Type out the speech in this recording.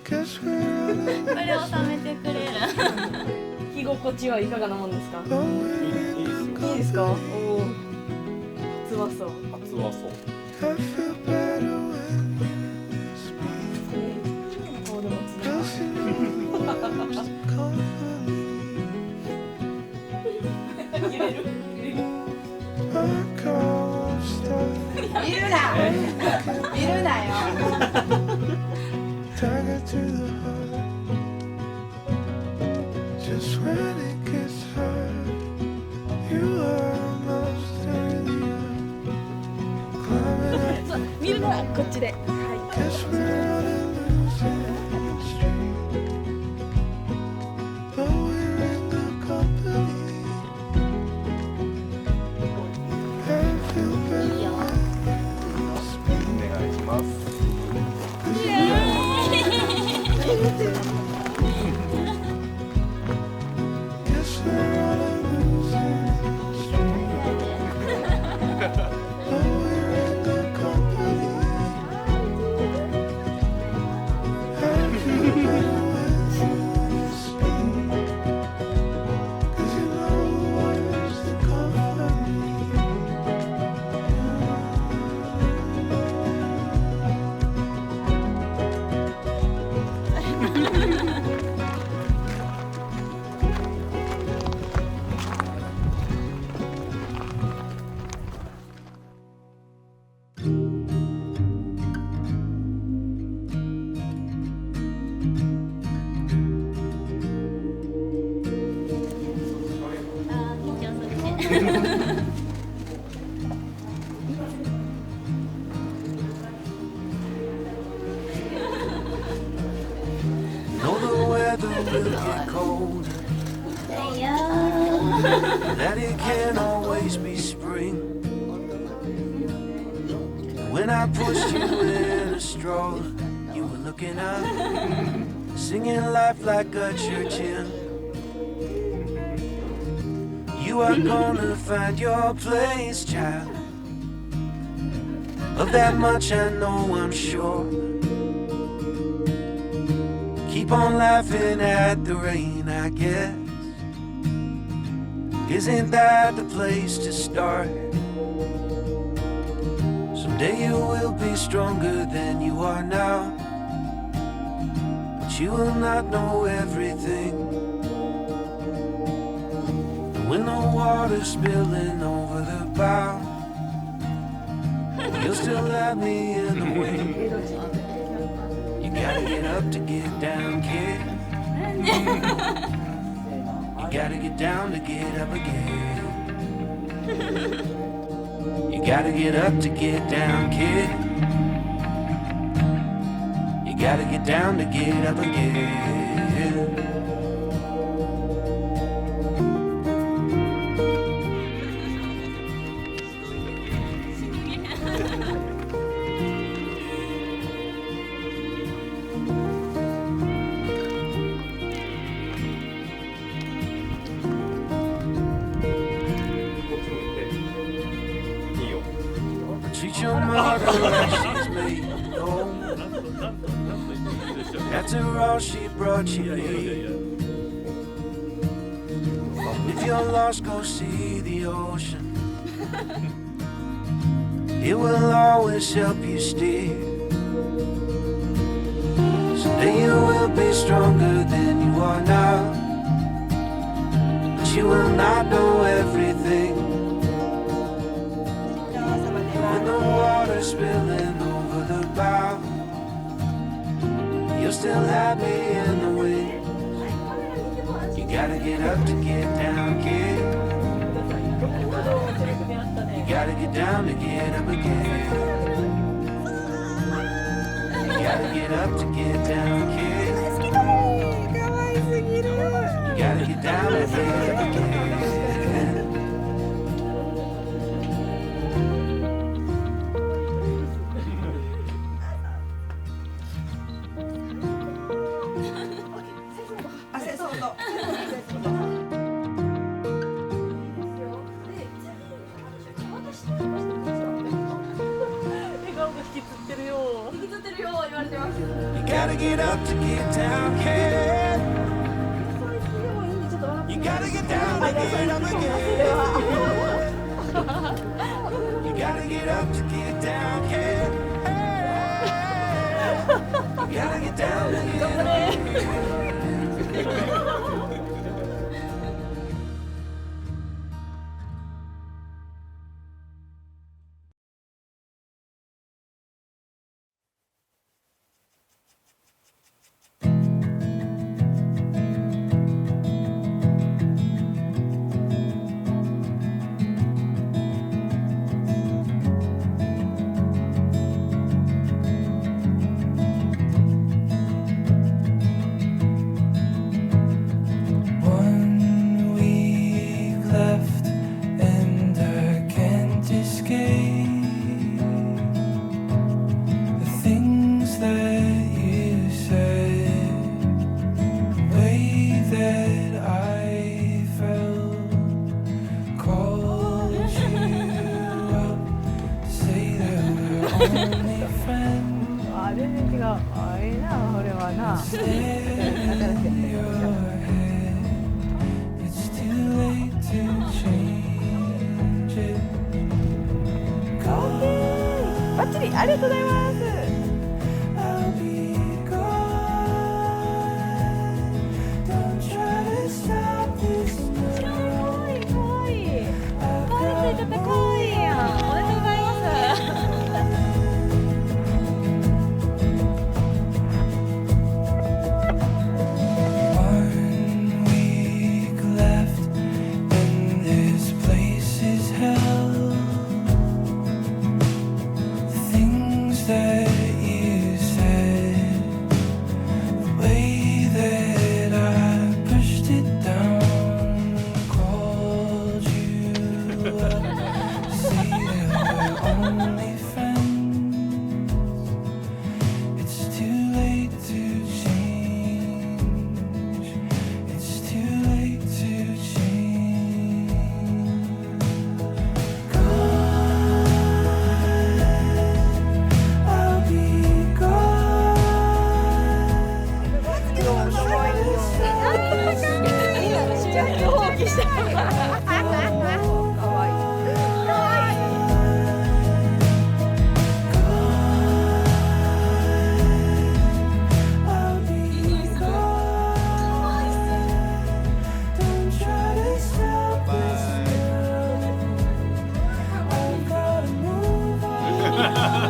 これ収めてくれる。着心地はいかがなもんですか？いいですか？おお、熱はそう。熱はそう。こうでもつなが揺れる。いるな。いるなよ。見るのはこっちで。はい。いいよ。お願いします。That it can't always be spring. When I pushed you in a straw, you were looking up, singing life like a church hymn. You are gonna find your place, child. Of that much I know, I'm sure. Keep on laughing at the rain, I guess. Isn't that the place to start? Someday you will be stronger than you are now, but you will not know everything. And when the water's spilling over the bow, you'll still have me in the wind. You gotta get up to get down, kid. You gotta get down to get up again. You gotta get up to get down, kid. You gotta get down to get up again. Treat your mother like she's made home. After all she brought you me. If you're lost, go see the ocean. It will always help you steer. Someday you will be stronger than you are now, but you will not know everything. Spilling over the bow, you'll still have me in the wind. You gotta get up to get down, kid. You gotta get down to get up again. You gotta get up to get down, kid. You gotta get down to get up again. gotta get up to get down, yeah. You gotta get down to get up again. You gotta get up to get down, yeah. You gotta get down to get up.バッチリ、ありがとうございます。ハハハハ